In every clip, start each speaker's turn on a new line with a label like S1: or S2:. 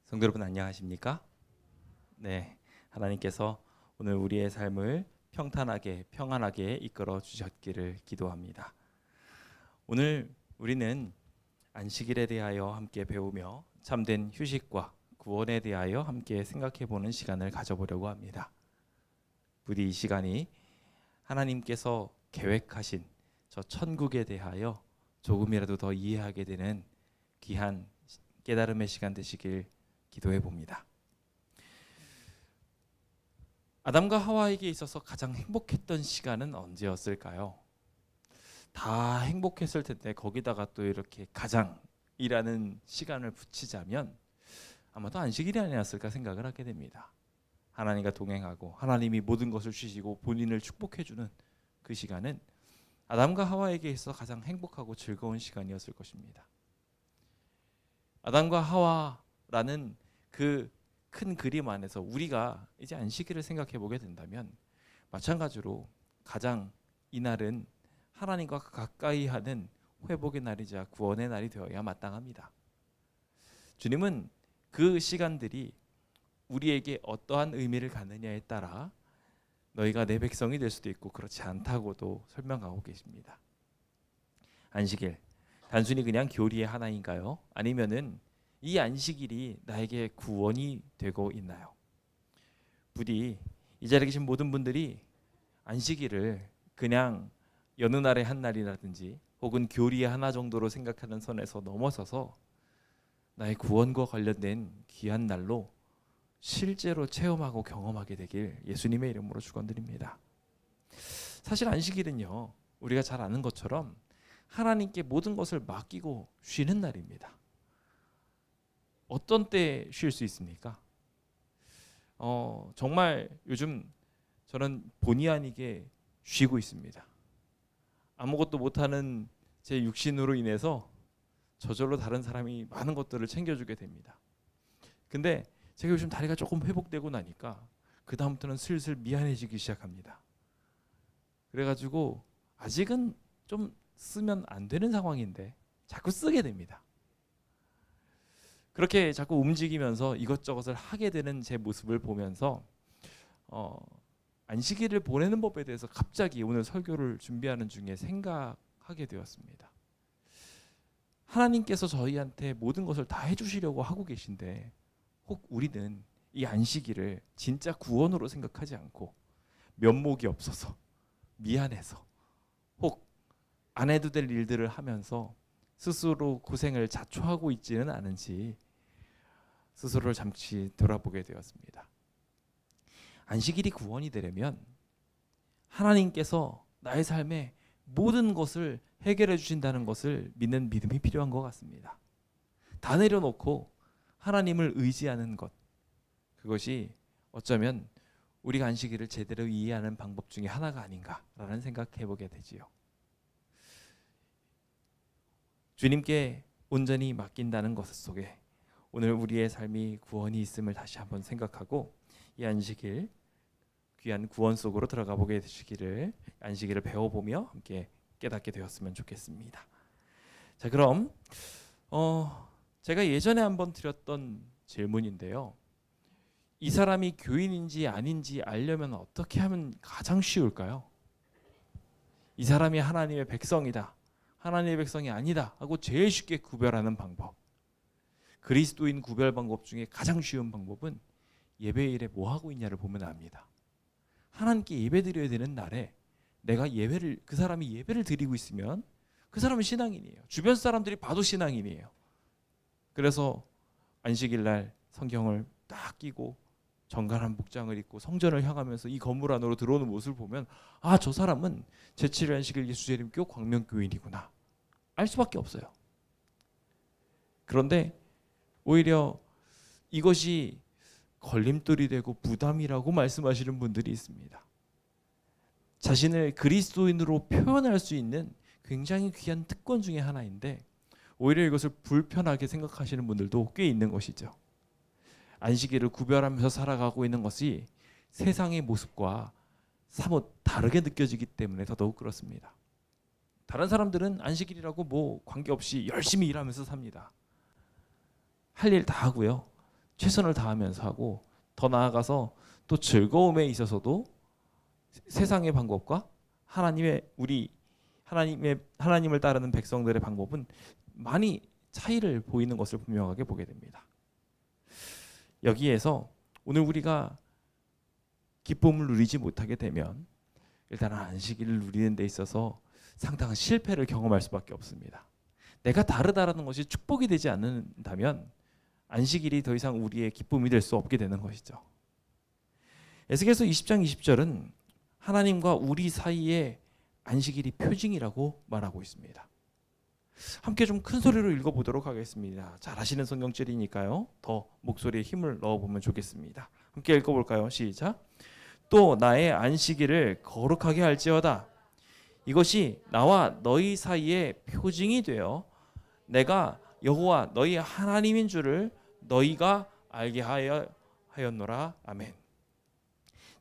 S1: 성도 여러분 안녕하십니까? 네, 하나님께서 오늘 우리의 삶을 평탄하게 평안하게 이끌어 주셨기를 기도합니다. 오늘 우리는 안식일에 대하여 함께 배우며 참된 휴식과 구원에 대하여 함께 생각해 보는 시간을 가져보려고 합니다. 부디 이 시간이 하나님께서 계획하신 저 천국에 대하여 조금이라도 더 이해하게 되는 귀한 깨달음의 시간 되시길 기도해 봅니다. 아담과 하와에게 있어서 가장 행복했던 시간은 언제였을까요? 다 행복했을 텐데 거기다가 또 이렇게 가장이라는 시간을 붙이자면 아마도 안식일이 아니었을까 생각을 하게 됩니다. 하나님과 동행하고 하나님이 모든 것을 주시고 본인을 축복해 주는 그 시간은 아담과 하와에게 있어서 가장 행복하고 즐거운 시간이었을 것입니다. 아담과 하와라는 그 큰 그림 안에서 우리가 이제 안식일을 생각해 보게 된다면 마찬가지로 가장 이날은 하나님과 가까이 하는 회복의 날이자 구원의 날이 되어야 마땅합니다. 주님은 그 시간들이 우리에게 어떠한 의미를 갖느냐에 따라 너희가 내 백성이 될 수도 있고 그렇지 않다고도 설명하고 계십니다. 안식일 단순히 그냥 교리의 하나인가요? 아니면은 이 안식일이 나에게 구원이 되고 있나요? 부디 이 자리에 계신 모든 분들이 안식일을 그냥 여느 날의 한 날이라든지 혹은 교리의 하나 정도로 생각하는 선에서 넘어서서 나의 구원과 관련된 귀한 날로 실제로 체험하고 경험하게 되길 예수님의 이름으로 축원드립니다. 사실 안식일은요, 우리가 잘 아는 것처럼 하나님께 모든 것을 맡기고 쉬는 날입니다. 어떤 때 쉴 수 있습니까? 정말 요즘 저는 본의 아니게 쉬고 있습니다. 아무것도 못하는 제 육신으로 인해서 저절로 다른 사람이 많은 것들을 챙겨주게 됩니다. 근데 제가 요즘 다리가 조금 회복되고 나니까 그 다음부터는 슬슬 미안해지기 시작합니다. 그래가지고 아직은 좀 쓰면 안 되는 상황인데 자꾸 쓰게 됩니다. 그렇게 자꾸 움직이면서 이것저것을 하게 되는 제 모습을 보면서 안식일을 보내는 법에 대해서 갑자기 오늘 설교를 준비하는 중에 생각하게 되었습니다. 하나님께서 저희한테 모든 것을 다 해주시려고 하고 계신데 혹 우리는 이 안식일을 진짜 구원으로 생각하지 않고 면목이 없어서 미안해서 혹 안 해도 될 일들을 하면서 스스로 고생을 자초하고 있지는 않은지 스스로를 잠시 돌아보게 되었습니다. 안식일이 구원이 되려면 하나님께서 나의 삶에 모든 것을 해결해 주신다는 것을 믿는 믿음이 필요한 것 같습니다. 다 내려놓고 하나님을 의지하는 것, 그것이 어쩌면 우리가 안식일을 제대로 이해하는 방법 중에 하나가 아닌가라는 생각해 보게 되지요. 주님께 온전히 맡긴다는 것 속에 오늘 우리의 삶이 구원이 있음을 다시 한번 생각하고 이 안식일 귀한 구원 속으로 들어가 보게 되시기를 안식일을 배워보며 함께 깨닫게 되었으면 좋겠습니다. 자, 그럼 제가 예전에 한번 드렸던 질문인데요. 이 사람이 교인인지 아닌지 알려면 어떻게 하면 가장 쉬울까요? 이 사람이 하나님의 백성이다, 하나님의 백성이 아니다 하고 제일 쉽게 구별하는 방법. 그리스도인 구별 방법 중에 가장 쉬운 방법은 예배일에 뭐 하고 있냐를 보면 압니다. 하나님께 예배 드려야 되는 날에 내가 그 사람이 예배를 드리고 있으면 그 사람은 신앙인이에요. 주변 사람들이 봐도 신앙인이에요. 그래서 안식일 날 성경을 딱 끼고 정갈한 복장을 입고 성전을 향하면서 이 건물 안으로 들어오는 모습을 보면 아, 저 사람은 제7일 안식일 예수재림교 광명교인이구나 알 수밖에 없어요. 그런데 오히려 이것이 걸림돌이 되고 부담이라고 말씀하시는 분들이 있습니다. 자신을 그리스도인으로 표현할 수 있는 굉장히 귀한 특권 중에 하나인데 오히려 이것을 불편하게 생각하시는 분들도 꽤 있는 것이죠. 안식일을 구별하면서 살아가고 있는 것이 세상의 모습과 사뭇 다르게 느껴지기 때문에 더더욱 그렇습니다. 다른 사람들은 안식일이라고 뭐 관계없이 열심히 일하면서 삽니다. 할 일 다 하고요. 최선을 다하면서 하고, 더 나아가서 또 즐거움에 있어서도 세상의 방법과 하나님을 따르는 백성들의 방법은 많이 차이를 보이는 것을 분명하게 보게 됩니다. 여기에서 오늘 우리가 기쁨을 누리지 못하게 되면 일단 안식일을 누리는 데 있어서 상당한 실패를 경험할 수밖에 없습니다. 내가 다르다라는 것이 축복이 되지 않는다면 안식일이 더 이상 우리의 기쁨이 될 수 없게 되는 것이죠. 에스겔서 20장 20절은 하나님과 우리 사이의 안식일이 표징이라고 말하고 있습니다. 함께 좀 큰 소리로 읽어보도록 하겠습니다. 잘 아시는 성경절이니까요. 더 목소리에 힘을 넣어보면 좋겠습니다. 함께 읽어볼까요? 시작. 또 나의 안식일을 거룩하게 할지어다. 이것이 나와 너희 사이의 표징이 되어 내가 여호와 너희 하나님인 줄을 너희가 알게 하였노라. 아멘.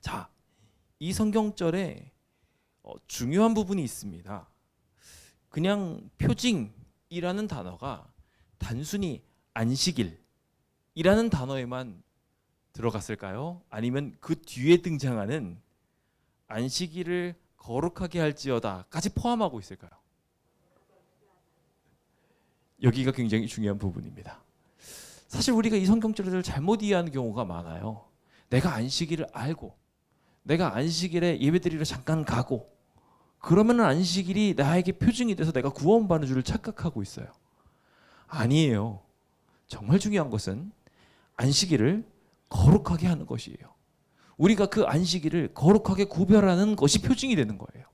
S1: 자, 이 성경절에 중요한 부분이 있습니다. 그냥 표징이라는 단어가 단순히 안식일이라는 단어에만 들어갔을까요? 아니면 그 뒤에 등장하는 안식일을 거룩하게 할지어다까지 포함하고 있을까요? 여기가 굉장히 중요한 부분입니다. 사실 우리가 이 성경절을 잘못 이해하는 경우가 많아요. 내가 안식일을 알고 내가 안식일에 예배드리러 잠깐 가고 그러면 안식일이 나에게 표징이 돼서 내가 구원받는 줄을 착각하고 있어요. 아니에요. 정말 중요한 것은 안식일을 거룩하게 하는 것이에요. 우리가 그 안식일을 거룩하게 구별하는 것이 표징이 되는 거예요.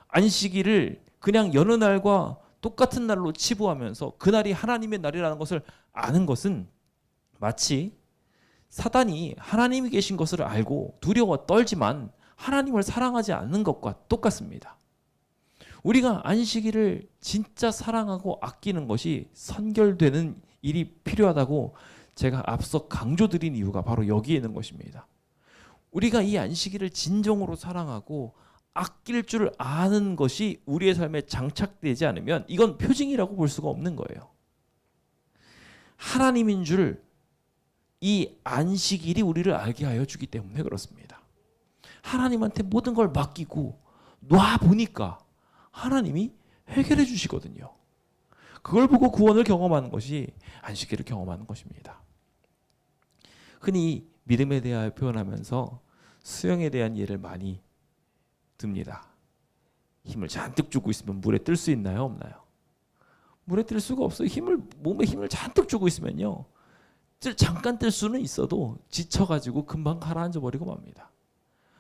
S1: 안식일을 그냥 여느 날과 똑같은 날로 치부하면서 그날이 하나님의 날이라는 것을 아는 것은 마치 사단이 하나님이 계신 것을 알고 두려워 떨지만 하나님을 사랑하지 않는 것과 똑같습니다. 우리가 안식일을 진짜 사랑하고 아끼는 것이 선결되는 일이 필요하다고 제가 앞서 강조드린 이유가 바로 여기에 있는 것입니다. 우리가 이 안식일을 진정으로 사랑하고 아낄 줄 아는 것이 우리의 삶에 장착되지 않으면 이건 표징이라고 볼 수가 없는 거예요. 하나님인 줄 이 안식일이 우리를 알게 하여 주기 때문에 그렇습니다. 하나님한테 모든 걸 맡기고 놔보니까 하나님이 해결해 주시거든요. 그걸 보고 구원을 경험하는 것이 안식일을 경험하는 것입니다. 흔히 믿음에 대하여 표현하면서 수영에 대한 예를 많이 듭니다. 힘을 잔뜩 주고 있으면 물에 뜰 수 있나요? 없나요? 물에 뜰 수가 없어요. 몸에 힘을 잔뜩 주고 있으면요. 잠깐 뜰 수는 있어도 지쳐가지고 금방 가라앉아 버리고 맙니다.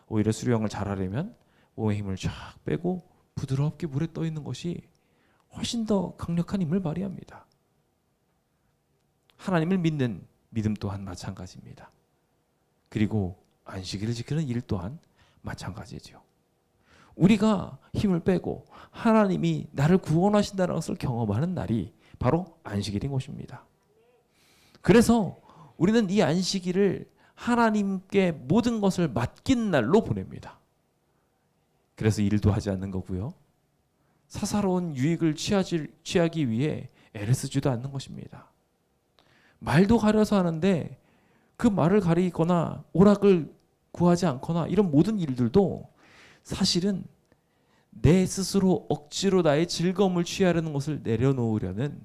S1: 오히려 수영을 잘하려면 몸에 힘을 쫙 빼고 부드럽게 물에 떠 있는 것이 훨씬 더 강력한 힘을 발휘합니다. 하나님을 믿는 믿음 또한 마찬가지입니다. 그리고 안식일을 지키는 일 또한 마찬가지죠. 우리가 힘을 빼고 하나님이 나를 구원하신다는 것을 경험하는 날이 바로 안식일인 것입니다. 그래서 우리는 이 안식일을 하나님께 모든 것을 맡긴 날로 보냅니다. 그래서 일도 하지 않는 거고요. 사사로운 유익을 취하기 위해 애를 쓰지도 않는 것입니다. 말도 가려서 하는데 그 말을 가리거나 오락을 구하지 않거나 이런 모든 일들도 사실은 내 스스로 억지로 나의 즐거움을 취하려는 것을 내려놓으려는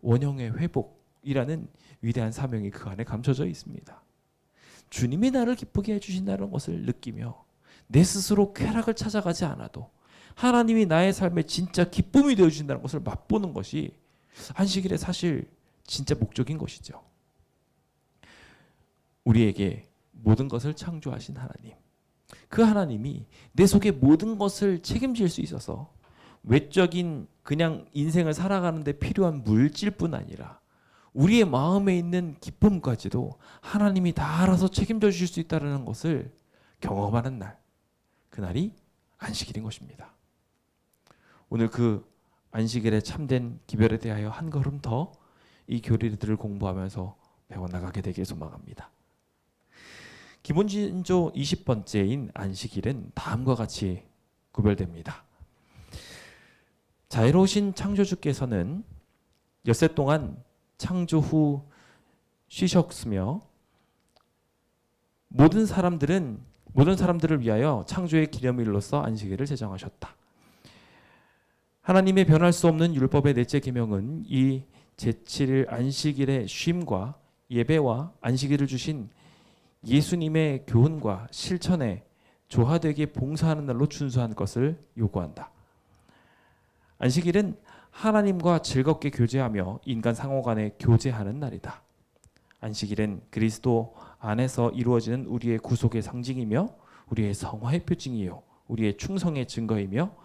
S1: 원형의 회복이라는 위대한 사명이 그 안에 감춰져 있습니다. 주님이 나를 기쁘게 해주신다는 것을 느끼며 내 스스로 쾌락을 찾아가지 않아도 하나님이 나의 삶에 진짜 기쁨이 되어주신다는 것을 맛보는 것이 안식일의 사실 진짜 목적인 것이죠. 우리에게 모든 것을 창조하신 하나님, 그 하나님이 내 속의 모든 것을 책임질 수 있어서 외적인 그냥 인생을 살아가는 데 필요한 물질뿐 아니라 우리의 마음에 있는 기쁨까지도 하나님이 다 알아서 책임져 주실 수 있다는 것을 경험하는 날, 그날이 안식일인 것입니다. 오늘 그 안식일의 참된 기별에 대하여 한 걸음 더 이 교리들을 공부하면서 배워나가게 되길 소망합니다. 기본진조 20번째인 안식일은 다음과 같이 구별됩니다. 자애로우신 창조주께서는 엿새 동안 창조 후 쉬셨으며 모든 사람들을 위하여 창조의 기념일로서 안식일을 제정하셨다. 하나님의 변할 수 없는 율법의 넷째 계명은 이 제7일 안식일의 쉼과 예배와 안식일을 주신 예수님의 교훈과 실천에 조화되게 봉사하는 날로 준수한 것을 요구한다. 안식일은 하나님과 즐겁게 교제하며 인간 상호 간에 교제하는 날이다. 안식일은 그리스도 안에서 이루어지는 우리의 구속의 상징이며 우리의 성화의 표징이요 우리의 충성의 증거이며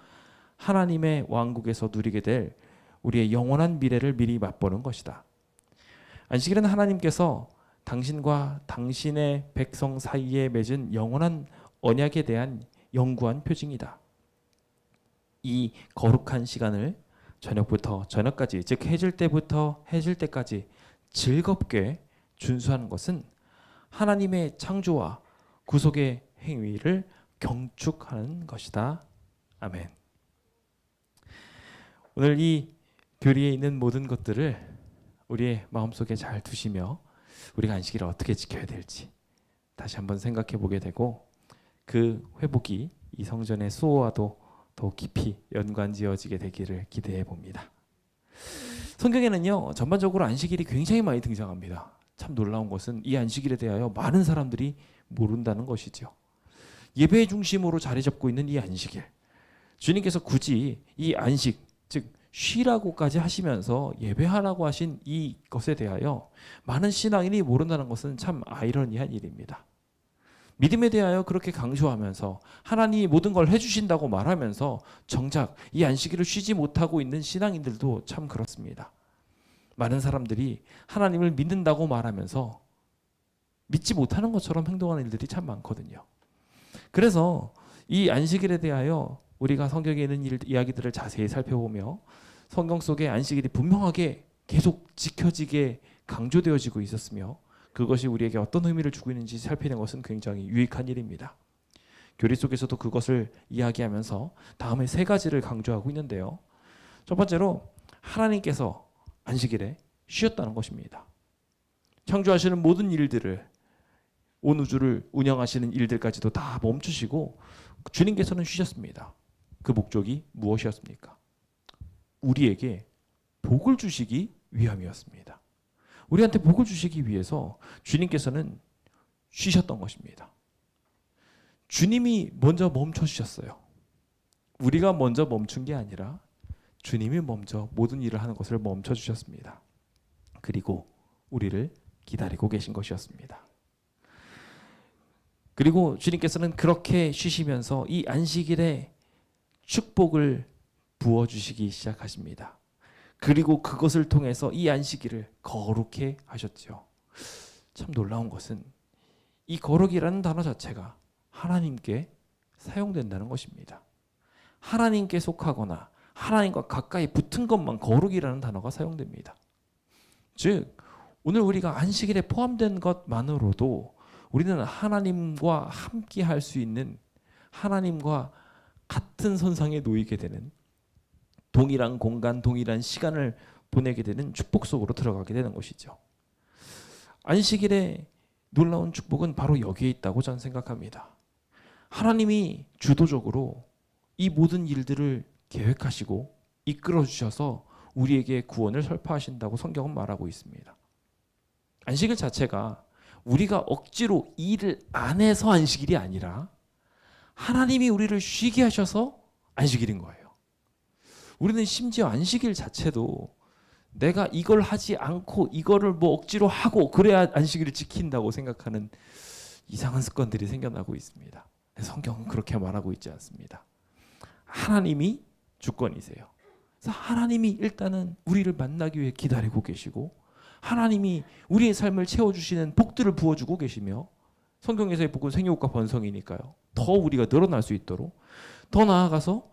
S1: 하나님의 왕국에서 누리게 될 우리의 영원한 미래를 미리 맛보는 것이다. 안식일은 하나님께서 당신과 당신의 백성 사이에 맺은 영원한 언약에 대한 영구한 표징이다. 이 거룩한 시간을 저녁부터 저녁까지, 즉 해질 때부터 해질 때까지 즐겁게 준수하는 것은 하나님의 창조와 구속의 행위를 경축하는 것이다. 아멘. 오늘 이 교리에 있는 모든 것들을 우리의 마음속에 잘 두시며 우리가 안식일을 어떻게 지켜야 될지 다시 한번 생각해 보게 되고 그 회복이 이 성전의 수호와도 더 깊이 연관지어지게 되기를 기대해 봅니다. 성경에는요, 전반적으로 안식일이 굉장히 많이 등장합니다. 참 놀라운 것은 이 안식일에 대하여 많은 사람들이 모른다는 것이죠. 예배의 중심으로 자리 잡고 있는 이 안식일, 주님께서 굳이 이 안식, 즉 쉬라고까지 하시면서 예배하라고 하신 이것에 대하여 많은 신앙인이 모른다는 것은 참 아이러니한 일입니다. 믿음에 대하여 그렇게 강조하면서 하나님이 모든 걸 해주신다고 말하면서 정작 이 안식일을 쉬지 못하고 있는 신앙인들도 참 그렇습니다. 많은 사람들이 하나님을 믿는다고 말하면서 믿지 못하는 것처럼 행동하는 일들이 참 많거든요. 그래서 이 안식일에 대하여 우리가 성경에 있는 이야기들을 자세히 살펴보며 성경 속에 안식일이 분명하게 계속 지켜지게 강조되어지고 있었으며 그것이 우리에게 어떤 의미를 주고 있는지 살피는 것은 굉장히 유익한 일입니다. 교리 속에서도 그것을 이야기하면서 다음에 세 가지를 강조하고 있는데요. 첫 번째로 하나님께서 안식일에 쉬었다는 것입니다. 창조하시는 모든 일들을, 온 우주를 운영하시는 일들까지도 다 멈추시고 주님께서는 쉬셨습니다. 그 목적이 무엇이었습니까? 우리에게 복을 주시기 위함이었습니다. 우리한테 복을 주시기 위해서 주님께서는 쉬셨던 것입니다. 주님이 먼저 멈춰 주셨어요. 우리가 먼저 멈춘 게 아니라 주님이 먼저 모든 일을 하는 것을 멈춰 주셨습니다. 그리고 우리를 기다리고 계신 것이었습니다. 그리고 주님께서는 그렇게 쉬시면서 이 안식일에 축복을 부어주시기 시작하십니다. 그리고 그것을 통해서 이 안식일을 거룩해 하셨죠. 참 놀라운 것은 이 거룩이라는 단어 자체가 하나님께 사용된다는 것입니다. 하나님께 속하거나 하나님과 가까이 붙은 것만 거룩이라는 단어가 사용됩니다. 즉 오늘 우리가 안식일에 포함된 것만으로도 우리는 하나님과 함께 할 수 있는, 하나님과 같은 선상에 놓이게 되는, 동일한 공간, 동일한 시간을 보내게 되는 축복 속으로 들어가게 되는 것이죠. 안식일의 놀라운 축복은 바로 여기에 있다고 저는 생각합니다. 하나님이 주도적으로 이 모든 일들을 계획하시고 이끌어 주셔서 우리에게 구원을 설파하신다고 성경은 말하고 있습니다. 안식일 자체가 우리가 억지로 일을 안 해서 안식일이 아니라 하나님이 우리를 쉬게 하셔서 안식일인 거예요. 우리는 심지어 안식일 자체도 내가 이걸 하지 않고 이거를 뭐 억지로 하고 그래야 안식일을 지킨다고 생각하는 이상한 습관들이 생겨나고 있습니다. 성경은 그렇게 말하고 있지 않습니다. 하나님이 주권이세요. 그래서 하나님이 일단은 우리를 만나기 위해 기다리고 계시고 하나님이 우리의 삶을 채워주시는 복들을 부어주고 계시며 성경에서의 복은 생육과 번성이니까요. 더 우리가 늘어날 수 있도록 더 나아가서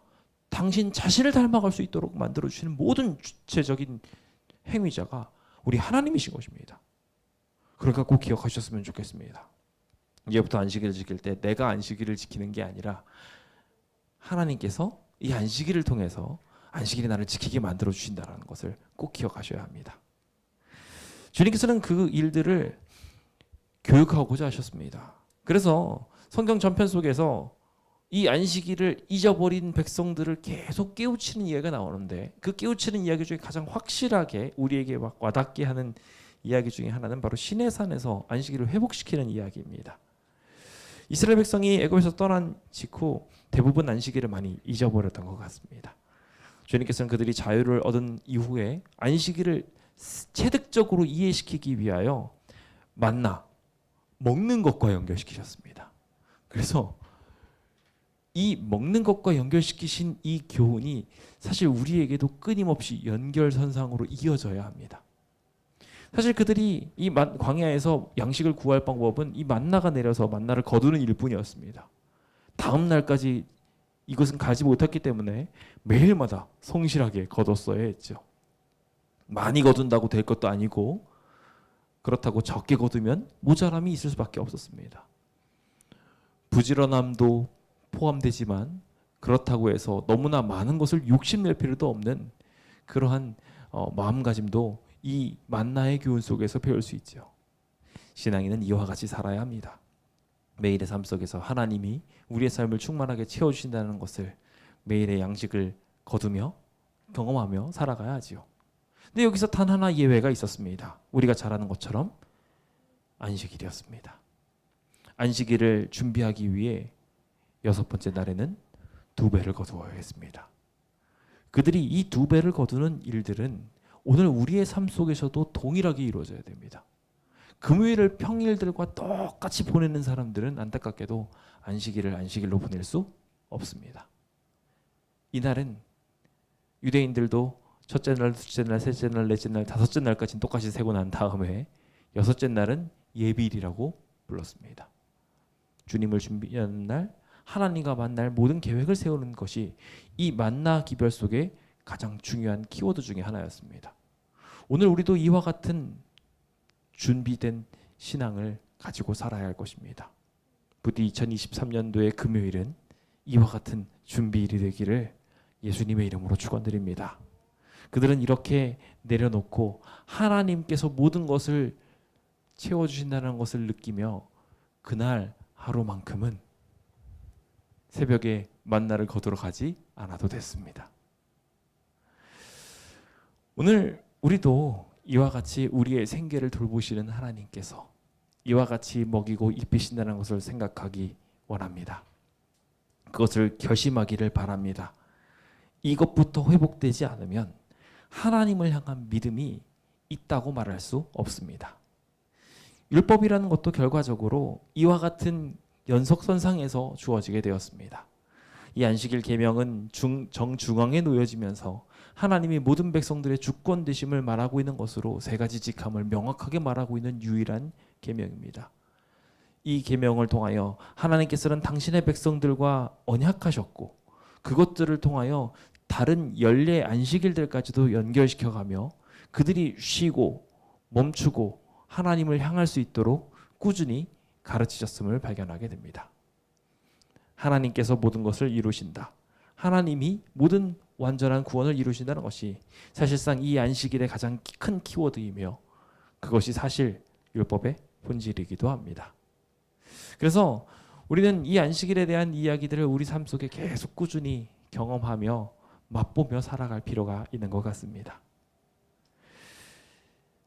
S1: 당신 자신을 닮아갈 수 있도록 만들어주시는 모든 주체적인 행위자가 우리 하나님이신 것입니다. 그러니까 꼭 기억하셨으면 좋겠습니다. 이제부터 안식일을 지킬 때 내가 안식일을 지키는 게 아니라 하나님께서 이 안식일을 통해서 안식일이 나를 지키게 만들어주신다는 것을 꼭 기억하셔야 합니다. 주님께서는 그 일들을 교육하고자 하셨습니다. 그래서 성경 전편 속에서 이 안식일을 잊어버린 백성들을 계속 깨우치는 이야기가 나오는데, 그 깨우치는 이야기 중에 가장 확실하게 우리에게 와닿게 하는 이야기 중에 하나는 바로 시내산에서 안식일을 회복시키는 이야기입니다. 이스라엘 백성이 애굽에서 떠난 직후 대부분 안식일을 많이 잊어버렸던 것 같습니다. 주님께서는 그들이 자유를 얻은 이후에 안식일을 체득적으로 이해시키기 위하여 만나, 먹는 것과 연결시키셨습니다. 그래서 이 먹는 것과 연결시키신 이 교훈이 사실 우리에게도 끊임없이 연결선상으로 이어져야 합니다. 사실 그들이 이 광야에서 양식을 구할 방법은 이 만나가 내려서 만나를 거두는 일뿐이었습니다. 다음 날까지 이것은 가지 못했기 때문에 매일마다 성실하게 거뒀어야 했죠. 많이 거둔다고 될 것도 아니고, 그렇다고 적게 거두면 모자람이 있을 수밖에 없었습니다. 부지런함도 포함되지만 그렇다고 해서 너무나 많은 것을 욕심낼 필요도 없는 그러한 마음가짐도 이 만나의 교훈 속에서 배울 수 있죠. 신앙인은 이와 같이 살아야 합니다. 매일의 삶 속에서 하나님이 우리의 삶을 충만하게 채워주신다는 것을 매일의 양식을 거두며 경험하며 살아가야 하지요. 근데 여기서 단 하나 예외가 있었습니다. 우리가 잘 아는 것처럼 안식일이었습니다. 안식일을 준비하기 위해 6번째 날에는 2배를 거두어야 했습니다. 그들이 이 2배를 거두는 일들은 오늘 우리의 삶 속에서도 동일하게 이루어져야 됩니다. 금요일을 평일들과 똑같이 보내는 사람들은 안타깝게도 안식일을 안식일로 보낼 수 없습니다. 이날은 유대인들도 첫째 날, 둘째 날, 셋째 날, 넷째 날, 다섯째 날까지는 똑같이 세고 난 다음에 6째 날은 예비일이라고 불렀습니다. 주님을 준비하는 날, 하나님과 만날 모든 계획을 세우는 것이 이 만나 기별 속에 가장 중요한 키워드 중에 하나였습니다. 오늘 우리도 이와 같은 준비된 신앙을 가지고 살아야 할 것입니다. 부디 2023년도의 금요일은 이와 같은 준비일이 되기를 예수님의 이름으로 축원드립니다. 그들은 이렇게 내려놓고 하나님께서 모든 것을 채워주신다는 것을 느끼며 그날 하루만큼은 새벽에 만나를 거두러 가지 않아도 됐습니다. 오늘 우리도 이와 같이 우리의 생계를 돌보시는 하나님께서 이와 같이 먹이고 입히신다는 것을 생각하기 원합니다. 그것을 결심하기를 바랍니다. 이것부터 회복되지 않으면 하나님을 향한 믿음이 있다고 말할 수 없습니다. 율법이라는 것도 결과적으로 이와 같은 연속선상에서 주어지게 되었습니다. 이 안식일 계명은 정중앙에 놓여지면서 하나님이 모든 백성들의 주권 되심을 말하고 있는 것으로 3가지 직함을 명확하게 말하고 있는 유일한 계명입니다. 이 계명을 통하여 하나님께서는 당신의 백성들과 언약하셨고 그것들을 통하여 다른 연례 안식일들까지도 연결시켜가며 그들이 쉬고 멈추고 하나님을 향할 수 있도록 꾸준히 가르치셨음을 발견하게 됩니다. 하나님께서 모든 것을 이루신다. 하나님이 모든 완전한 구원을 이루신다는 것이 사실상 이 안식일의 가장 큰 키워드이며 그것이 사실 율법의 본질이기도 합니다. 그래서 우리는 이 안식일에 대한 이야기들을 우리 삶 속에 계속 꾸준히 경험하며 맛보며 살아갈 필요가 있는 것 같습니다.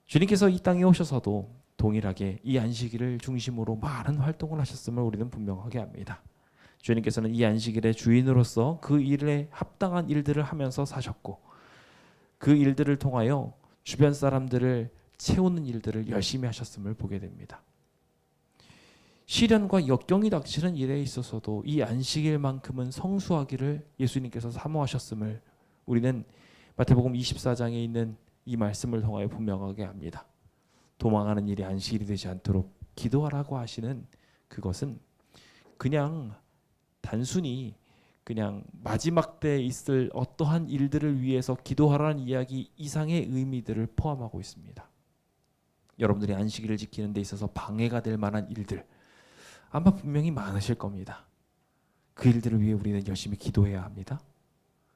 S1: 주님께서 이 땅에 오셔서도 동일하게 이 안식일을 중심으로 많은 활동을 하셨음을 우리는 분명하게 합니다. 주님께서는 이 안식일의 주인으로서 그 일에 합당한 일들을 하면서 사셨고 그 일들을 통하여 주변 사람들을 채우는 일들을 열심히 하셨음을 보게 됩니다. 시련과 역경이 닥치는 일에 있어서도 이 안식일만큼은 성수하기를 예수님께서 사모하셨음을 우리는 마태복음 24장에 있는 이 말씀을 통하여 분명하게 합니다. 도망하는 일이 안식일이 되지 않도록 기도하라고 하시는 그것은 그냥 단순히 그냥 마지막 때에 있을 어떠한 일들을 위해서 기도하라는 이야기 이상의 의미들을 포함하고 있습니다. 여러분들이 안식일을 지키는 데 있어서 방해가 될 만한 일들 아마 분명히 많으실 겁니다. 그 일들을 위해 우리는 열심히 기도해야 합니다.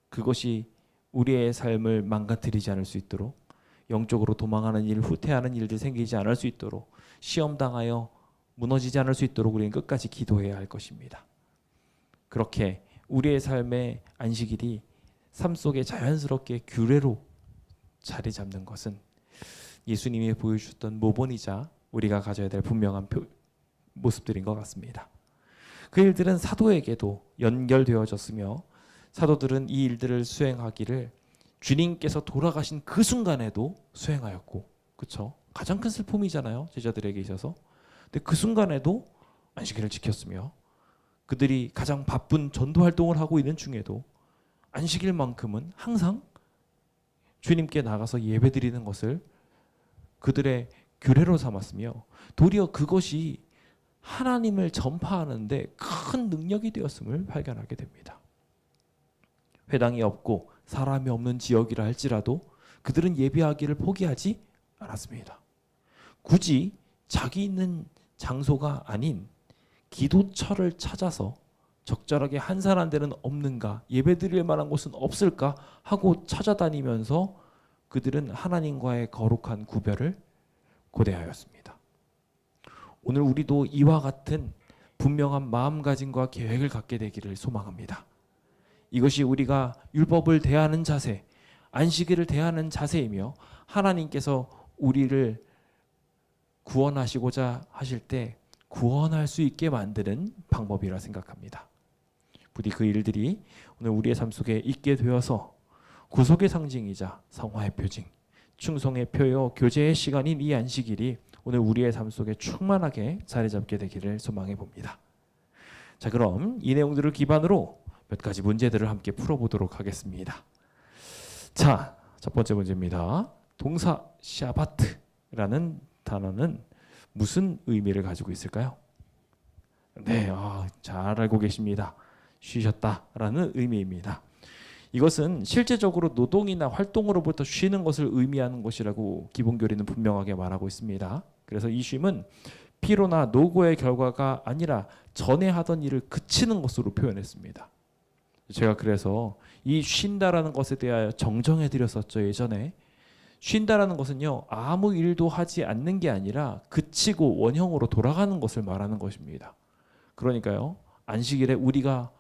S1: 그것이 우리의 삶을 망가뜨리지 않을 수 있도록 영적으로 도망하는 일, 후퇴하는 일들 생기지 않을 수 있도록, 시험 당하여 무너지지 않을 수 있도록 우리는 끝까지 기도해야 할 것입니다. 그렇게 우리의 삶의 안식일이 삶 속에 자연스럽게 규례로 자리 잡는 것은 예수님이 보여주셨던 모본이자 우리가 가져야 될 분명한 모습들인 것 같습니다. 그 일들은 사도에게도 연결되어졌으며 사도들은 이 일들을 수행하기를 주님께서 돌아가신 그 순간에도 수행하였고, 그렇죠? 가장 큰 슬픔이잖아요, 제자들에게 있어서. 근데 그 순간에도 안식일을 지켰으며 그들이 가장 바쁜 전도 활동을 하고 있는 중에도 안식일만큼은 항상 주님께 나가서 예배드리는 것을 그들의 규례로 삼았으며 도리어 그것이 하나님을 전파하는데 큰 능력이 되었음을 발견하게 됩니다. 회당이 없고 사람이 없는 지역이라 할지라도 그들은 예배하기를 포기하지 않았습니다. 굳이 자기 있는 장소가 아닌 기도처를 찾아서 적절하게 한산 데는 없는가, 예배드릴 만한 곳은 없을까 하고 찾아다니면서 그들은 하나님과의 거룩한 구별을 고대하였습니다. 오늘 우리도 이와 같은 분명한 마음가짐과 계획을 갖게 되기를 소망합니다. 이것이 우리가 율법을 대하는 자세, 안식일을 대하는 자세이며 하나님께서 우리를 구원하시고자 하실 때 구원할 수 있게 만드는 방법이라 생각합니다. 부디 그 일들이 오늘 우리의 삶 속에 있게 되어서 구속의 상징이자 성화의 표징, 충성의 표요 교제의 시간인 이 안식일이 오늘 우리의 삶 속에 충만하게 자리 잡게 되기를 소망해 봅니다. 자, 그럼 이 내용들을 기반으로 몇 가지 문제들을 함께 풀어보도록 하겠습니다. 자, 첫 번째 문제입니다. 동사 샤바트라는 단어는 무슨 의미를 가지고 있을까요? 네, 잘 알고 계십니다. 쉬셨다라는 의미입니다. 이것은 실제적으로 노동이나 활동으로부터 쉬는 것을 의미하는 것이라고 기본교리는 분명하게 말하고 있습니다. 그래서 이 쉼은 피로나 노고의 결과가 아니라 전에 하던 일을 그치는 것으로 표현했습니다. 제가 그래서 이 쉰다라는 것에 대하여 정정해 드렸었죠, 예전에. 쉰다라는 것은요, 아무 일도 하지 않는 게 아니라 그치고 원형으로 돌아가는 것을 말하는 것입니다. 그러니까요, 안식일에 우리가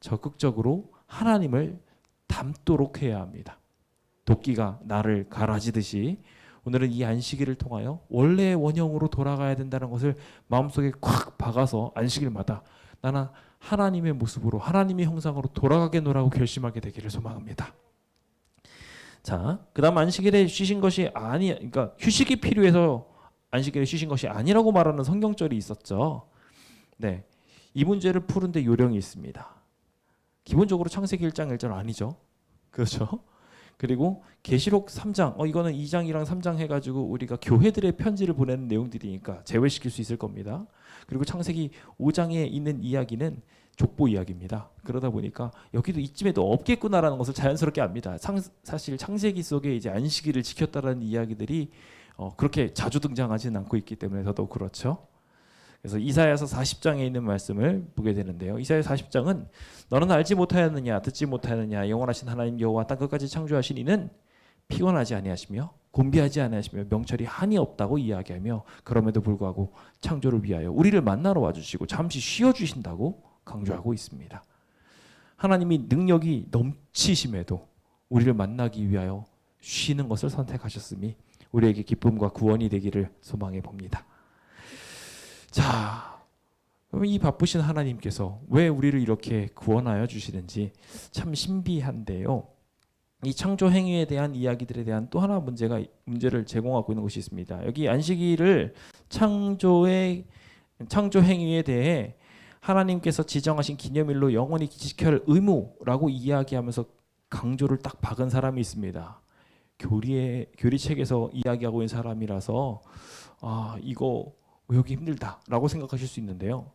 S1: 적극적으로 하나님을 닮도록 해야 합니다. 도끼가 나를 갈아지듯이 오늘은 이 안식일을 통하여 원래의 원형으로 돌아가야 된다는 것을 마음속에 콱 박아서 안식일마다 나는 하나님의 모습으로, 하나님의 형상으로 돌아가겠노라고 결심하게 되기를 소망합니다. 자, 그다음 안식일에 쉬신 것이 그러니까 휴식이 필요해서 안식일에 쉬신 것이 아니라고 말하는 성경절이 있었죠. 네, 이 문제를 푸는데 요령이 있습니다. 기본적으로 창세기 1장 1절 아니죠. 그렇죠? 그리고 계시록 3장, 이거는 2장이랑 3장 해가지고 우리가 교회들의 편지를 보내는 내용들이니까 제외시킬 수 있을 겁니다. 그리고 창세기 5장에 있는 이야기는 족보 이야기입니다. 그러다 보니까 여기도 이쯤에도 없겠구나라는 것을 자연스럽게 압니다. 사실 창세기 속에 이제 안식일을 지켰다라는 이야기들이 그렇게 자주 등장하지는 않고 있기 때문에 더더욱 그렇죠. 그래서 이사야서 40장에 있는 말씀을 보게 되는데요. 이사야 40장은 너는 알지 못하였느냐, 듣지 못하였느냐, 영원하신 하나님 여호와 땅 끝까지 창조하신 이는 피곤하지 아니하시며 곤비하지 아니하시며 명철이 한이 없다고 이야기하며 그럼에도 불구하고 창조를 위하여 우리를 만나러 와주시고 잠시 쉬어주신다고 강조하고 있습니다. 하나님이 능력이 넘치심에도 우리를 만나기 위하여 쉬는 것을 선택하셨으니 우리에게 기쁨과 구원이 되기를 소망해 봅니다. 자, 그럼 이 바쁘신 하나님께서 왜 우리를 이렇게 구원하여 주시는지 참 신비한데요. 이 창조 행위에 대한 이야기들에 대한 또 하나 문제를 제공하고 있는 것이 있습니다. 여기 안식일을 창조 행위에 대해 하나님께서 지정하신 기념일로 영원히 지켜야 할 의무라고 이야기하면서 강조를 딱 박은 사람이 있습니다. 교리책에서 이야기하고 있는 사람이라서 이거 외우기 힘들다라고 생각하실 수 있는데요.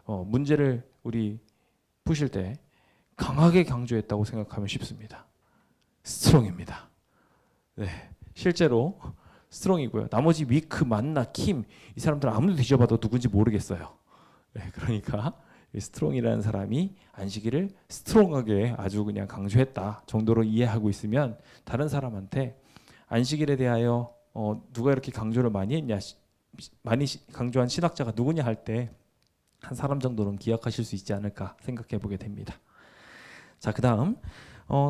S1: 문제를 우리 푸실 때 강하게 강조했다고 생각하면 쉽습니다. 스트롱입니다. 네, 실제로 스트롱이고요. 나머지 위크, 만나, 킴 이 사람들은 아무리 뒤져봐도 누군지 모르겠어요. 네, 그러니까 스트롱이라는 사람이 안식일을 스트롱하게 아주 그냥 강조했다 정도로 이해하고 있으면 다른 사람한테 안식일에 대하여 누가 이렇게 강조를 많이 했냐, 많이 강조한 신학자가 누구냐 할 때 한 사람 정도는 기억하실 수 있지 않을까 생각해 보게 됩니다. 자, 그다음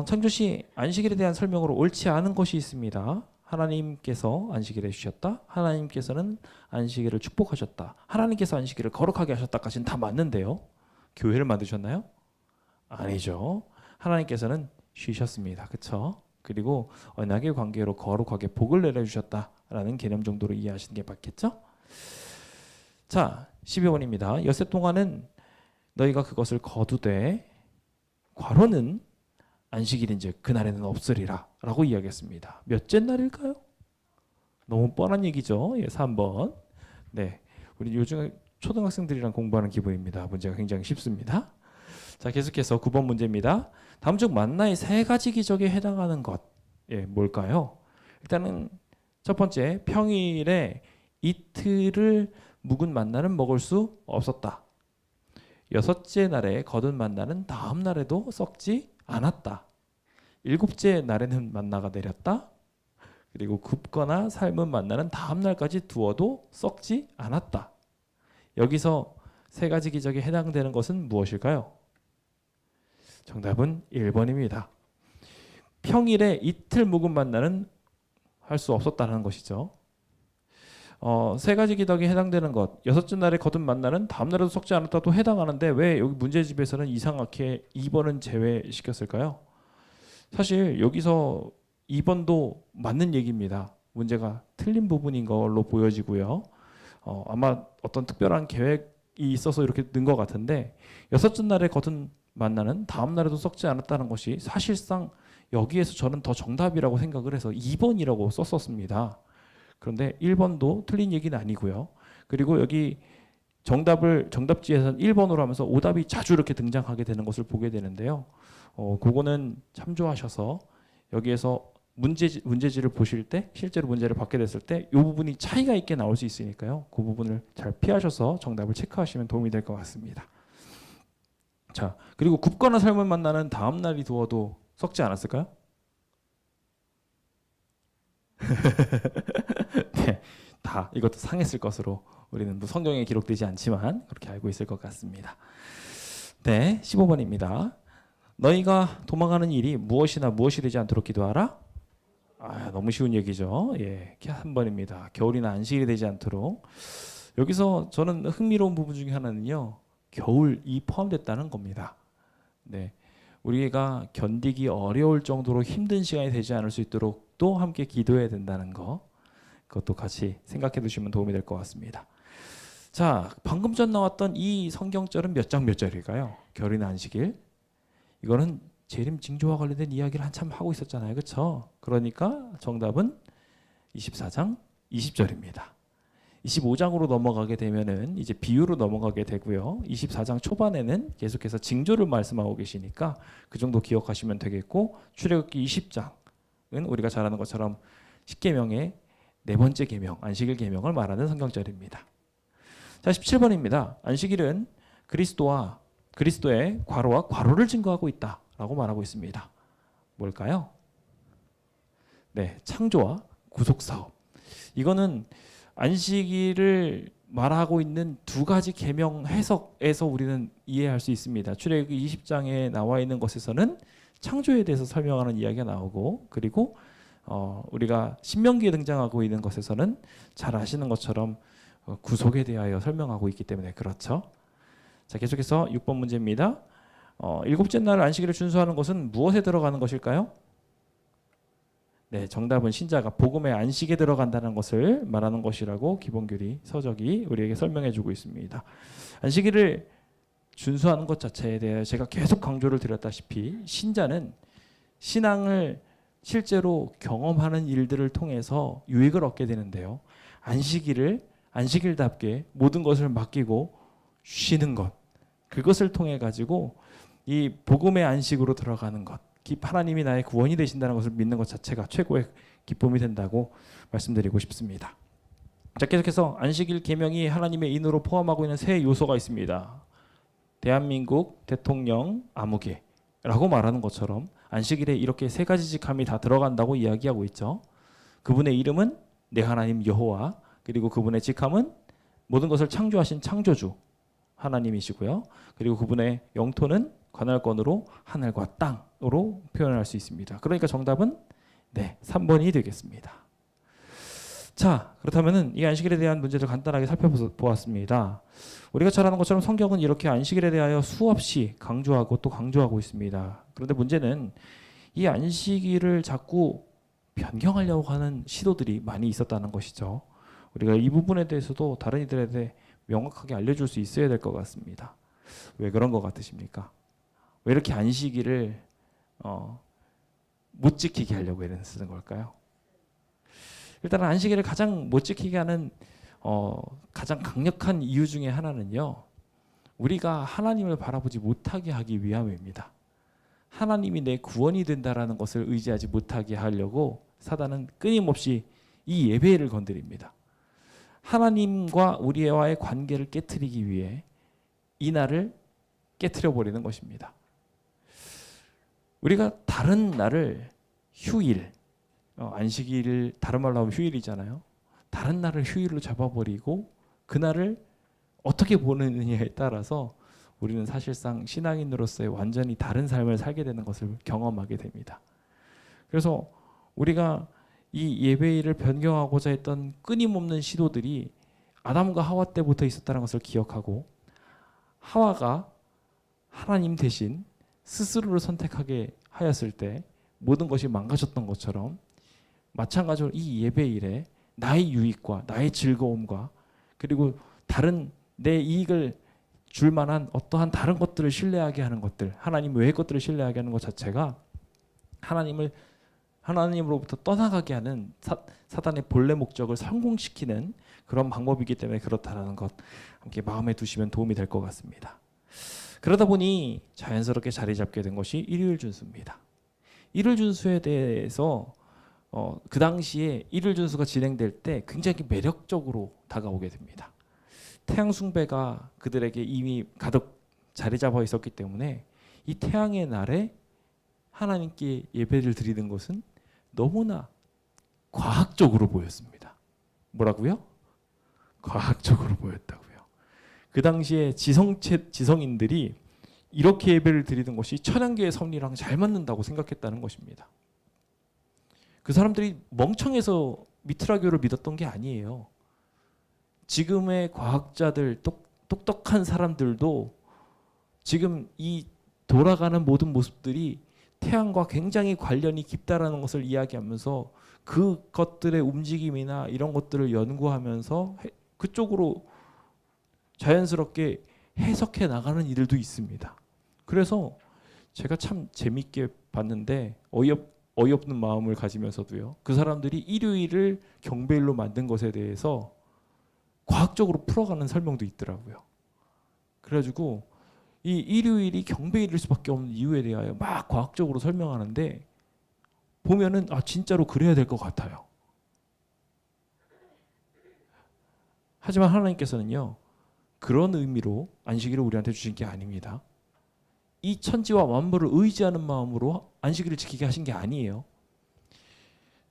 S1: 창조시 안식일에 대한 설명으로 옳지 않은 것이 있습니다. 하나님께서 안식일을 주셨다. 하나님께서는 안식일을 축복하셨다. 하나님께서 안식일을 거룩하게 하셨다까지는 다 맞는데요. 교회를 만드셨나요? 아니죠. 하나님께서는 쉬셨습니다. 그렇죠? 그리고 언약의 관계로 거룩하게 복을 내려주셨다라는 개념 정도로 이해하시는 게 맞겠죠? 자, 12번입니다. 엿새 동안은 너희가 그것을 거두되 괄호는 안식일인즉 그날에는 없으리라 라고 이야기했습니다. 몇째 날일까요? 너무 뻔한 얘기죠. 예, 3번. 네, 우리 요즘 초등학생들이랑 공부하는 기분입니다. 문제가 굉장히 쉽습니다. 자, 계속해서 9번 문제입니다. 다음 중 만나의 세 가지 기적에 해당하는 것, 뭘까요? 일단은 첫 번째, 평일에 이틀을 묵은 만나는 먹을 수 없었다. 여섯째 날에 거둔 만나는 다음 날에도 썩지 않았다. 일곱째 날에는 만나가 내렸다. 그리고 굽거나 삶은 만나는 다음 날까지 두어도 썩지 않았다. 여기서 세 가지 기적에 해당되는 것은 무엇일까요? 정답은 1번입니다. 평일에 이틀 묵은 만나는 할 수 없었다는 것이죠. 세 가지 기적에 해당되는 것, 여섯째 날에 거둔 만나는 다음 날에도 썩지 않았다도 해당하는데 왜 여기 문제집에서는 이상하게 2번은 제외시켰을까요? 사실 여기서 2번도 맞는 얘기입니다. 문제가 틀린 부분인 걸로 보여지고요. 아마 어떤 특별한 계획이 있어서 이렇게 는 것 같은데 여섯째 날에 거둔 만나는 다음 날에도 썩지 않았다는 것이 사실상 여기에서 저는 더 정답이라고 생각을 해서 2번이라고 썼었습니다. 그런데 1번도 틀린 얘기는 아니고요. 그리고 여기 정답지에서는 1번으로 하면서 오답이 자주 이렇게 등장하게 되는 것을 보게 되는데요. 그거는 참조하셔서 여기에서 문제지를 보실 때 실제로 문제를 받게 됐을 때 이 부분이 차이가 있게 나올 수 있으니까요. 그 부분을 잘 피하셔서 정답을 체크하시면 도움이 될 것 같습니다. 자, 그리고 굽거나 삶은 만나는 다음 날이 두어도 썩지 않았을까요? 네, 다 이것도 상했을 것으로 우리는 성경에 기록되지 않지만 그렇게 알고 있을 것 같습니다. 네, 15번입니다. 너희가 도망하는 일이 무엇이나 무엇이 되지 않도록 기도하라. 너무 쉬운 얘기죠. 예, 3번입니다. 겨울이나 안식일이 되지 않도록. 여기서 저는 흥미로운 부분 중에 하나는요, 겨울이 포함됐다는 겁니다. 네, 우리가 견디기 어려울 정도로 힘든 시간이 되지 않을 수 있도록 또 함께 기도해야 된다는 거, 그것도 같이 생각해 두시면 도움이 될 것 같습니다. 자, 방금 전 나왔던 이 성경절은 몇 장 몇 절일까요? 겨울이나 안식일. 이거는 재림 징조와 관련된 이야기를 한참 하고 있었잖아요. 그렇죠? 그러니까 정답은 24장 20절입니다. 25장으로 넘어가게 되면은 이제 비유로 넘어가게 되고요. 24장 초반에는 계속해서 징조를 말씀하고 계시니까 그 정도 기억하시면 되겠고, 출애굽기 20장은 우리가 잘 아는 것처럼 십계명의 네 번째 계명, 안식일 계명을 말하는 성경절입니다. 자, 17번입니다. 안식일은 그리스도의 과로와 과로를 증거하고 있다라고 말하고 있습니다. 뭘까요? 네, 창조와 구속 사업. 이거는 안식일을 말하고 있는 두 가지 계명 해석에서 우리는 이해할 수 있습니다. 출애굽기 20장에 나와 있는 것에서는 창조에 대해서 설명하는 이야기가 나오고, 그리고 우리가 신명기에 등장하고 있는 것에서는 잘 아시는 것처럼 구속에 대하여 설명하고 있기 때문에 그렇죠. 자, 계속해서 6번 문제입니다. 일곱째 날 안식일을 준수하는 것은 무엇에 들어가는 것일까요? 네, 정답은 신자가 복음의 안식에 들어간다는 것을 말하는 것이라고 기본교리 서적이 우리에게 설명해주고 있습니다. 안식일을 준수하는 것 자체에 대해 제가 계속 강조를 드렸다시피 신자는 신앙을 실제로 경험하는 일들을 통해서 유익을 얻게 되는데요. 안식일답게 모든 것을 맡기고 쉬는 것, 그것을 통해 가지고 이 복음의 안식으로 들어가는 것, 하나님이 나의 구원이 되신다는 것을 믿는 것 자체가 최고의 기쁨이 된다고 말씀드리고 싶습니다. 자, 계속해서 안식일 계명이 하나님의 인으로 포함하고 있는 세 요소가 있습니다. 대한민국 대통령 아무개라고 말하는 것처럼 안식일에 이렇게 세 가지 직함이 다 들어간다고 이야기하고 있죠. 그분의 이름은 내 하나님 여호와, 그리고 그분의 직함은 모든 것을 창조하신 창조주 하나님이시고요. 그리고 그분의 영토는 관할권으로 하늘과 땅으로 표현할 수 있습니다. 그러니까 정답은 네, 3번이 되겠습니다. 자, 그렇다면은 이 안식일에 대한 문제를 간단하게 살펴보았습니다. 우리가 잘 아는 것처럼 성경은 이렇게 안식일에 대하여 수없이 강조하고 또 강조하고 있습니다. 그런데 문제는 이 안식일을 자꾸 변경하려고 하는 시도들이 많이 있었다는 것이죠. 우리가 이 부분에 대해서도 다른 이들에 대해 명확하게 알려줄 수 있어야 될 것 같습니다. 왜 그런 것 같으십니까? 왜 이렇게 안식일을 못 지키게 하려고 애를 쓰는 걸까요? 일단 안식일을 가장 못 지키게 하는 가장 강력한 이유 중에 하나는요, 우리가 하나님을 바라보지 못하게 하기 위함입니다. 하나님이 내 구원이 된다라는 것을 의지하지 못하게 하려고 사단은 끊임없이 이 예배를 건드립니다. 하나님과 우리와의 관계를 깨트리기 위해 이 날을 깨트려 버리는 것입니다. 우리가 다른 날을 휴일, 안식일을 다른 말로 하면 휴일이잖아요. 다른 날을 휴일로 잡아버리고 그날을 어떻게 보느냐에 따라서 우리는 사실상 신앙인으로서의 완전히 다른 삶을 살게 되는 것을 경험하게 됩니다. 그래서 우리가 이 예배일을 변경하고자 했던 끊임없는 시도들이 아담과 하와 때부터 있었다는 것을 기억하고, 하와가 하나님 대신 스스로를 선택하게 하였을 때 모든 것이 망가졌던 것처럼, 마찬가지로 이 예배일에 나의 유익과 나의 즐거움과 그리고 다른 내 이익을 줄 만한 어떠한 다른 것들을 신뢰하게 하는 것들, 하나님 외의 것들을 신뢰하게 하는 것 자체가 하나님으로부터 떠나가게 하는 사단의 본래 목적을 성공시키는 그런 방법이기 때문에 그렇다는 것 함께 마음에 두시면 도움이 될 것 같습니다. 그러다 보니 자연스럽게 자리 잡게 된 것이 일요일 준수입니다. 일요일 준수에 대해서 그 당시에 일요일 준수가 진행될 때 굉장히 매력적으로 다가오게 됩니다. 태양 숭배가 그들에게 이미 가득 자리 잡아 있었기 때문에 이 태양의 날에 하나님께 예배를 드리는 것은 너무나 과학적으로 보였습니다. 뭐라고요? 과학적으로 보였다고요. 그 당시에 지성인들이 이렇게 예배를 드리는 것이 천연계의 섭리랑 잘 맞는다고 생각했다는 것입니다. 그 사람들이 멍청해서 미트라교를 믿었던 게 아니에요. 지금의 과학자들, 똑똑한 사람들도 지금 이 돌아가는 모든 모습들이 태양과 굉장히 관련이 깊다라는 것을 이야기하면서 그것들의 움직임이나 이런 것들을 연구하면서 그쪽으로 자연스럽게 해석해 나가는 이들도 있습니다. 그래서 제가 참 재밌게 봤는데 어이없는 마음을 가지면서도요, 그 사람들이 일요일을 경배일로 만든 것에 대해서 과학적으로 풀어가는 설명도 있더라고요. 그래가지고 이 일요일이 경배일일 수밖에 없는 이유에 대하여 막 과학적으로 설명하는데 보면은 진짜로 그래야 될 것 같아요. 하지만 하나님께서는요, 그런 의미로 안식일을 우리한테 주신 게 아닙니다. 이 천지와 만물을 의지하는 마음으로 안식일을 지키게 하신 게 아니에요.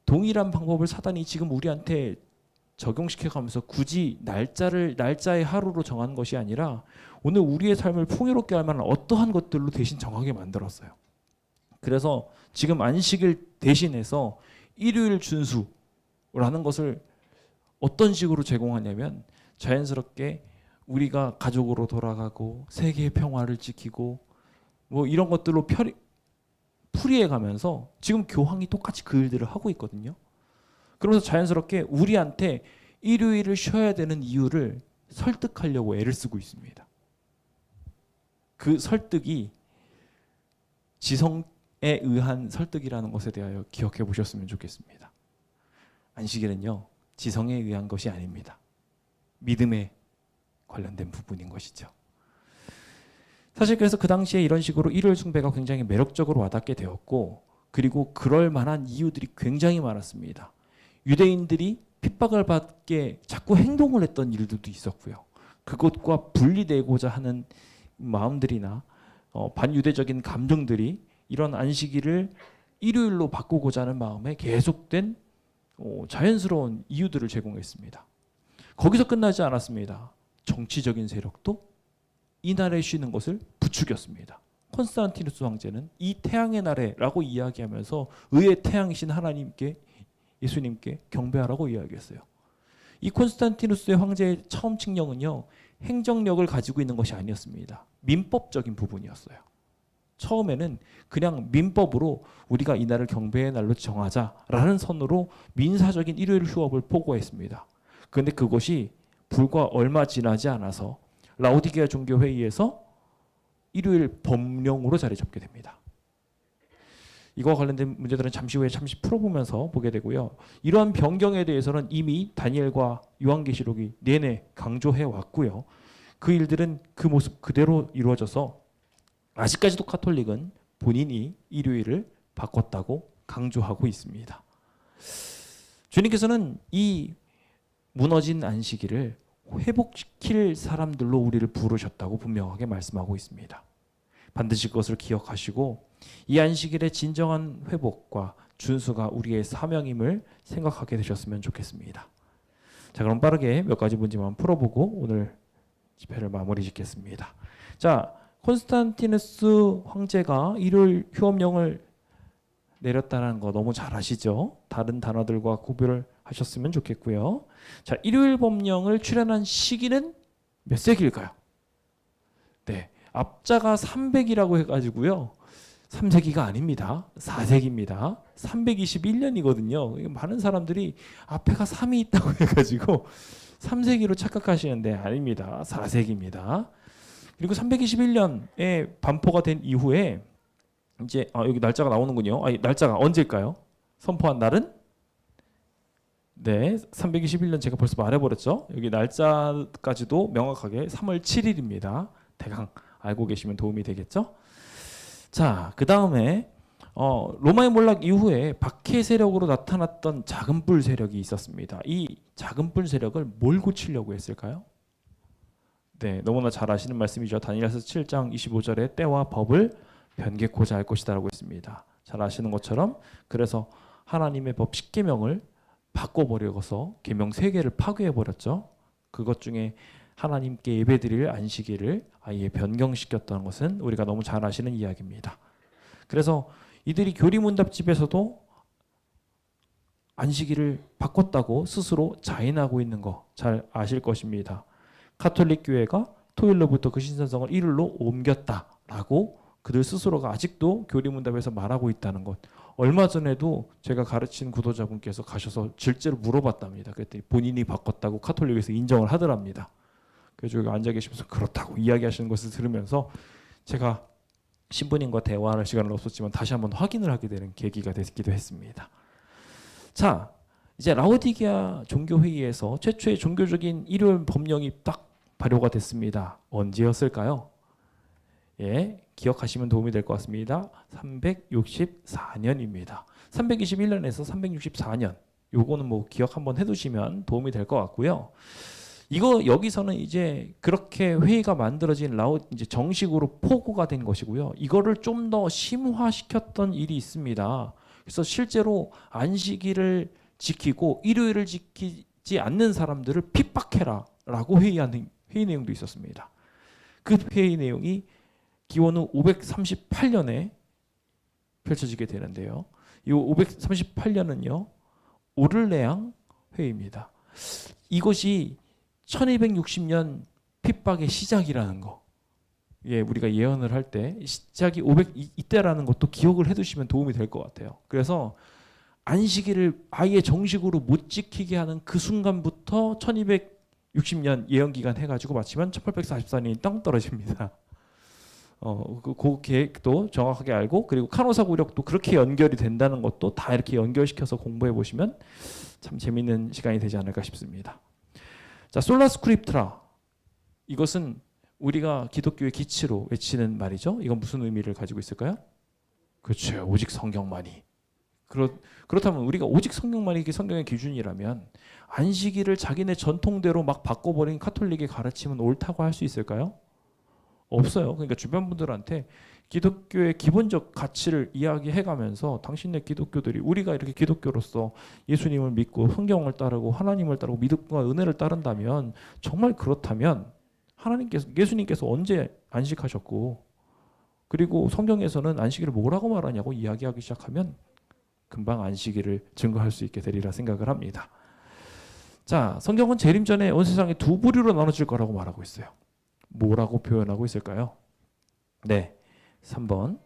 S1: 동일한 방법을 사단이 지금 우리한테 적용시켜가면서 굳이 날짜의 하루로 정한 것이 아니라 오늘 우리의 삶을 풍요롭게 할 만한 어떠한 것들로 대신 정하게 만들었어요. 그래서 지금 안식일 대신해서 일요일 준수라는 것을 어떤 식으로 제공하냐면, 자연스럽게 우리가 가족으로 돌아가고 세계의 평화를 지키고 뭐 이런 것들로 풀이해 가면서 지금 교황이 똑같이 그 일들을 하고 있거든요. 그러면서 자연스럽게 우리한테 일요일을 쉬어야 되는 이유를 설득하려고 애를 쓰고 있습니다. 그 설득이 지성에 의한 설득이라는 것에 대하여 기억해 보셨으면 좋겠습니다. 안식일은요, 지성에 의한 것이 아닙니다. 믿음에 관련된 부분인 것이죠. 사실 그래서 그 당시에 이런 식으로 일요일 숭배가 굉장히 매력적으로 와닿게 되었고, 그리고 그럴 만한 이유들이 굉장히 많았습니다. 유대인들이 핍박을 받게 자꾸 행동을 했던 일들도 있었고요. 그것과 분리되고자 하는 마음들이나 반유대적인 감정들이 이런 안식일을 일요일로 바꾸고자 하는 마음에 계속된 자연스러운 이유들을 제공했습니다. 거기서 끝나지 않았습니다. 정치적인 세력도 이날에 쉬는 것을 부추겼습니다. 콘스탄티누스 황제는 이 태양의 날에라고 이야기하면서 의의 태양이신 하나님께, 예수님께 경배하라고 이야기했어요. 이 콘스탄티누스의 황제의 처음 칙령은요, 행정력을 가지고 있는 것이 아니었습니다. 민법적인 부분이었어요. 처음에는 그냥 민법으로 우리가 이날을 경배의 날로 정하자라는 선으로 민사적인 일요일 휴업을 포고했습니다. 그런데 그것이 불과 얼마 지나지 않아서 라오디게아 종교회의에서 일요일 법령으로 자리 잡게 됩니다. 이거와 관련된 문제들은 잠시 후에 풀어보면서 보게 되고요. 이러한 변경에 대해서는 이미 다니엘과 요한계시록이 내내 강조해 왔고요. 그 일들은 그 모습 그대로 이루어져서 아직까지도 카톨릭은 본인이 일요일을 바꿨다고 강조하고 있습니다. 주님께서는 이 무너진 안식일을 회복시킬 사람들로 우리를 부르셨다고 분명하게 말씀하고 있습니다. 반드시 그것을 기억하시고 이 안식일의 진정한 회복과 준수가 우리의 사명임을 생각하게 되셨으면 좋겠습니다. 자, 그럼 빠르게 몇 가지 문제만 풀어보고 오늘 집회를 마무리 짓겠습니다. 자, 콘스탄티누스 황제가 일요일 휴업령을 내렸다는 거 너무 잘 아시죠? 다른 단어들과 구별을 하셨으면 좋겠고요. 자, 일요일 법령을 출현한 시기는 몇 세기일까요? 네, 앞자가 300이라고 해가지고요. 3세기가 아닙니다. 4세기입니다. 321년이거든요. 많은 사람들이 앞에가 3이 있다고 해가지고 3세기로 착각하시는데 아닙니다. 4세기입니다. 그리고 321년에 반포가 된 이후에 이제 여기 날짜가 나오는군요. 날짜가 언제일까요? 선포한 날은? 네, 321년 제가 벌써 말해버렸죠. 여기 날짜까지도 명확하게 3월 7일입니다. 대강 알고 계시면 도움이 되겠죠. 자, 그 다음에 로마의 몰락 이후에 박해 세력으로 나타났던 작은 뿔 세력이 있었습니다. 이 작은 뿔 세력을 뭘 고치려고 했을까요? 네, 너무나 잘 아시는 말씀이죠. 다니엘서 7장 25절에 때와 법을 변개코자 할 것이다라고 했습니다. 잘 아시는 것처럼 그래서 하나님의 법 10계명을 바꿔버려서 계명 3개를 파괴해버렸죠. 그것 중에 하나님께 예배드릴 안식일을 아예 변경시켰다는 것은 우리가 너무 잘 아시는 이야기입니다. 그래서 이들이 교리문답집에서도 안식일을 바꿨다고 스스로 자인하고 있는 거 잘 아실 것입니다. 카톨릭 교회가 토요일로부터 그 신선성을 일요일로 옮겼다라고 그들 스스로가 아직도 교리문답에서 말하고 있다는 것. 얼마 전에도 제가 가르친 구도자분께서 가셔서 실제로 물어봤답니다. 그랬더니 본인이 바꿨다고 카톨릭에서 인정을 하더랍니다. 그래서 여기 앉아 계시면서 그렇다고 이야기하시는 것을 들으면서 제가 신부님과 대화할 시간은 없었지만 다시 한번 확인을 하게 되는 계기가 됐기도 했습니다. 자, 이제 라오디게아 종교회의에서 최초의 종교적인 일요일 법령이 딱 발효가 됐습니다. 언제였을까요? 예, 기억하시면 도움이 될 것 같습니다. 364년입니다. 321년에서 364년. 요거는 뭐 기억 한번 해두시면 도움이 될 것 같고요. 이거 여기서는 이제 그렇게 회의가 만들어진 이제 정식으로 포고가 된 것이고요. 이거를 좀 더 심화시켰던 일이 있습니다. 그래서 실제로 안식일을 지키고 일요일을 지키지 않는 사람들을 핍박해라라고 회의 내용도 있었습니다. 그 회의 내용이 기원 후 538년에 펼쳐지게 되는데요. 이 538년은요. 오를레앙 회의입니다. 이것이 1260년 핍박의 시작이라는 거. 예, 우리가 예언을 할 때 시작이 이때라는 것도 기억을 해두시면 도움이 될 것 같아요. 그래서 안식일을 아예 정식으로 못 지키게 하는 그 순간부터 1260년 예언기간 해가지고 마치면 1844년이 땅 떨어집니다. 그 계획도 정확하게 알고 그리고 카노사 구력도 그렇게 연결이 된다는 것도 다 이렇게 연결시켜서 공부해 보시면 참 재미있는 시간이 되지 않을까 싶습니다. 자, 솔라 스크립트라, 이것은 우리가 기독교의 기치로 외치는 말이죠. 이건 무슨 의미를 가지고 있을까요? 그렇죠. 오직 성경만이. 그렇다면 우리가 오직 성경만이 이게 성경의 기준이라면 안식일을 자기네 전통대로 막 바꿔버린 카톨릭의 가르침은 옳다고 할 수 있을까요? 없어요. 그러니까 주변 분들한테 기독교의 기본적 가치를 이야기해가면서 당신네 기독교들이 우리가 이렇게 기독교로서 예수님을 믿고 성경을 따르고 하나님을 따르고 믿음과 은혜를 따른다면 정말 그렇다면 예수님께서 언제 안식하셨고 그리고 성경에서는 안식일을 뭐라고 말하냐고 이야기하기 시작하면 금방 안식일을 증거할 수 있게 되리라 생각을 합니다. 자, 성경은 재림 전에 온 세상이 두 부류로 나눠질 거라고 말하고 있어요. 뭐라고 표현하고 있을까요? 네, 3번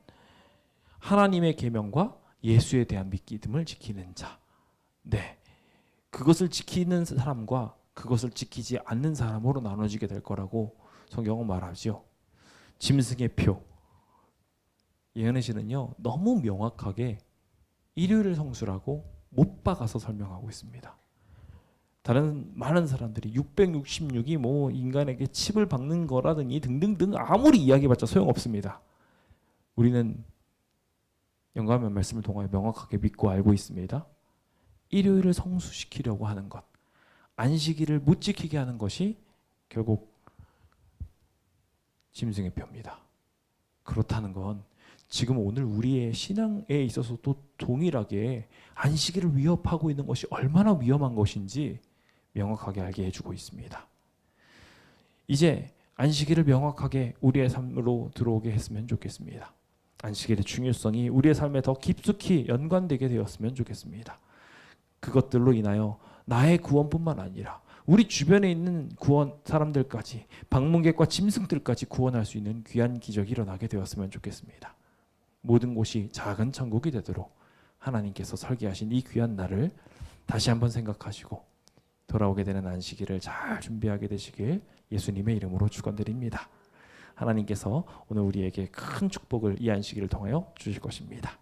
S1: 하나님의 계명과 예수에 대한 믿음을 지키는 자. 네, 그것을 지키는 사람과 그것을 지키지 않는 사람으로 나눠지게 될 거라고 성경은 말하죠. 짐승의 표. 예은혜 씨는요 너무 명확하게 일요일 성수라고 못 박아서 설명하고 있습니다. 다른 많은 사람들이 666이 뭐 인간에게 칩을 박는 거라든지 등등등 아무리 이야기해봤자 소용없습니다. 우리는 영감의 말씀을 통하여 명확하게 믿고 알고 있습니다. 일요일을 성수시키려고 하는 것, 안식일을 못 지키게 하는 것이 결국 짐승의 표입니다. 그렇다는 건 지금 오늘 우리의 신앙에 있어서도 동일하게 안식일을 위협하고 있는 것이 얼마나 위험한 것인지 명확하게 알게 해주고 있습니다. 이제 안식일을 명확하게 우리의 삶으로 들어오게 했으면 좋겠습니다. 안식일의 중요성이 우리의 삶에 더 깊숙이 연관되게 되었으면 좋겠습니다. 그것들로 인하여 나의 구원뿐만 아니라 우리 주변에 있는 구원 사람들까지 방문객과 짐승들까지 구원할 수 있는 귀한 기적이 일어나게 되었으면 좋겠습니다. 모든 곳이 작은 천국이 되도록 하나님께서 설계하신 이 귀한 날을 다시 한번 생각하시고 돌아오게 되는 안식일을 잘 준비하게 되시길 예수님의 이름으로 축원드립니다. 하나님께서 오늘 우리에게 큰 축복을 이 안식일을 통하여 주실 것입니다.